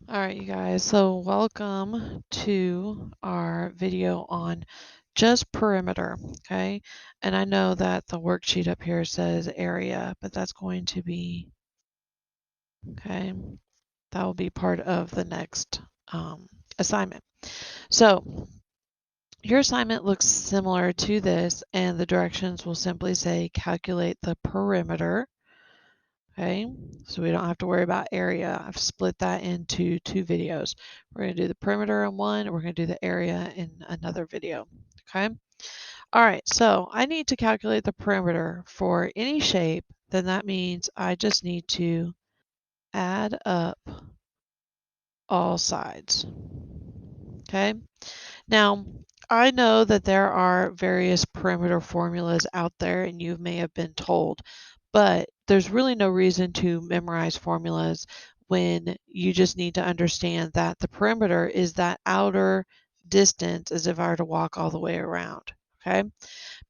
All right, you guys, so welcome to our video on just perimeter, okay? And I know that the worksheet up here says area, but that's going to be, okay, that will be part of the next assignment. So your assignment looks similar to this, and the directions will simply say calculate the perimeter. Okay, so we don't have to worry about area. I've split that into two videos. We're going to do the perimeter in one, and we're going to do the area in another video. Okay, all right, so I need to calculate the perimeter for any shape. Then that means I just need to add up all sides. Okay, now I know that there are various perimeter formulas out there, and you may have been told, but there's really no reason to memorize formulas when you just need to understand that the perimeter is that outer distance as if I were to walk all the way around. Okay,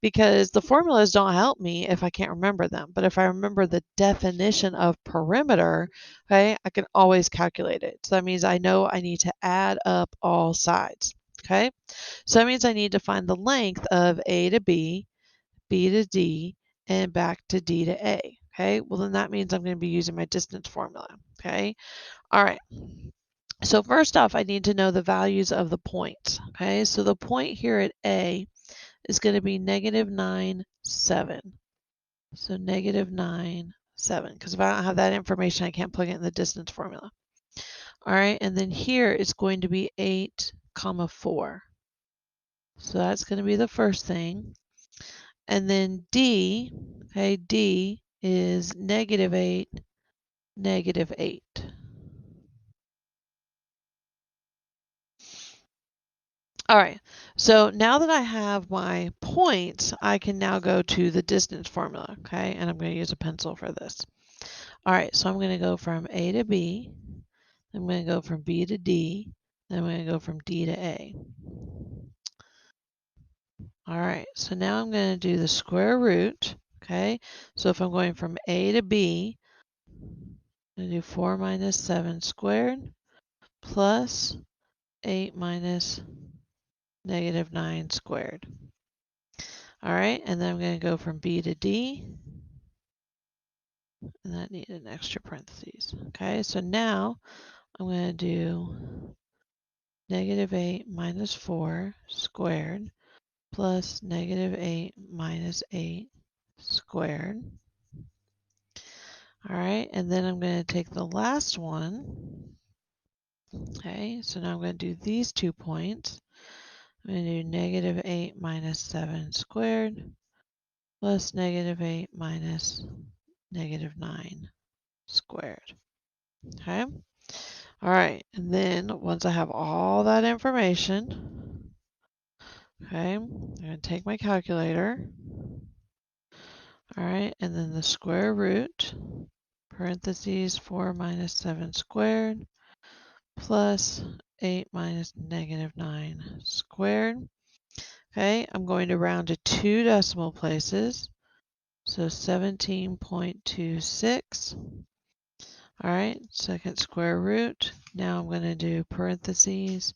because the formulas don't help me if I can't remember them. But if I remember the definition of perimeter, okay, I can always calculate it. So that means I know I need to add up all sides. Okay, so that means I need to find the length of A to B, B to D, and back to D to A. Okay, well then that means I'm going to be using my distance formula. Okay, all right. So first off, I need to know the values of the points. Okay, so the point here at A is going to be -9, 7. So -9, 7. Because if I don't have that information, I can't plug it in the distance formula. All right, and then here it's going to be 8, 4. So that's going to be the first thing. And then D, okay, D is -8, -8. All right, so now that I have my points, I can now go to the distance formula, okay? And I'm going to use a pencil for this. All right, so I'm going to go from A to B. I'm going to go from B to D. Then I'm going to go from D to A. All right, so now I'm going to do the square root, okay? So if I'm going from A to B, I'm going to do 4 minus 7 squared plus 8 minus -9 squared. All right, and then I'm going to go from B to D, and that needed an extra parentheses. Okay, so now I'm going to do -8 minus 4 squared plus -8 minus 8 squared. All right, and then I'm going to take the last one. Okay, so now I'm going to do these 2 points. I'm going to do -8 minus 7 squared plus -8 minus -9 squared. Okay. All right. And then once I have all that information, okay, I'm going to take my calculator. All right. And then the square root, parentheses 4 minus 7 squared plus 8 minus -9 squared. Okay. I'm going to round to 2 decimal places. So 17.26. All right, second square root. Now I'm going to do parentheses,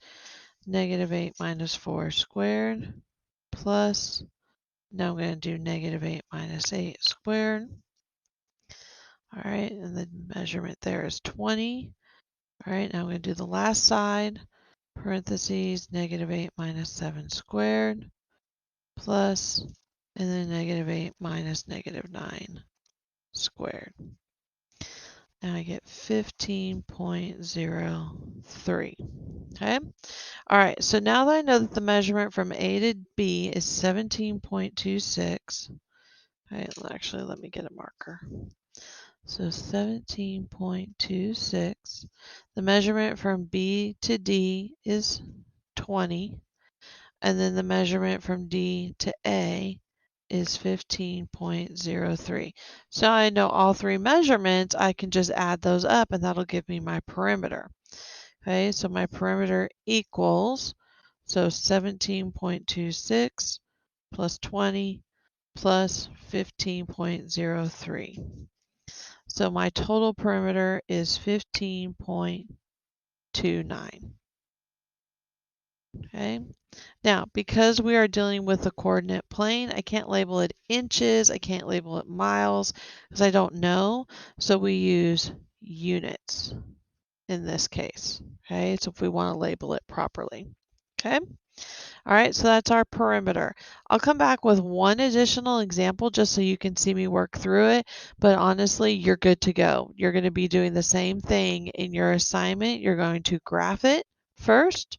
-8 minus 4 squared plus, now I'm going to do -8 minus 8 squared. All right, and the measurement there is 20. All right, now I'm going to do the last side, parentheses, -8 minus 7 squared plus, and then -8 minus -9 squared. Now I get 15.03. Okay. All right. So now that I know that the measurement from A to B is 17.26. Okay. Actually, let me get a marker. So 17.26. The measurement from B to D is 20. And then the measurement from D to A is 15.03. So I know all three measurements, I can just add those up and that'll give me my perimeter. Okay, so my perimeter equals, so 17.26 plus 20 plus 15.03. So my total perimeter is 15.03. 0.29. Okay. Now, because we are dealing with the coordinate plane, I can't label it inches, I can't label it miles, because I don't know. So we use units in this case. Okay, so if we want to label it properly. Okay. All right, so that's our perimeter. I'll come back with one additional example just so you can see me work through it, but honestly, you're good to go. You're going to be doing the same thing in your assignment. You're going to graph it first,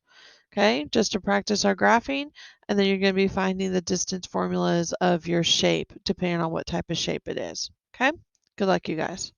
okay, just to practice our graphing, and then you're going to be finding the distance formulas of your shape, depending on what type of shape it is. Okay, good luck, you guys.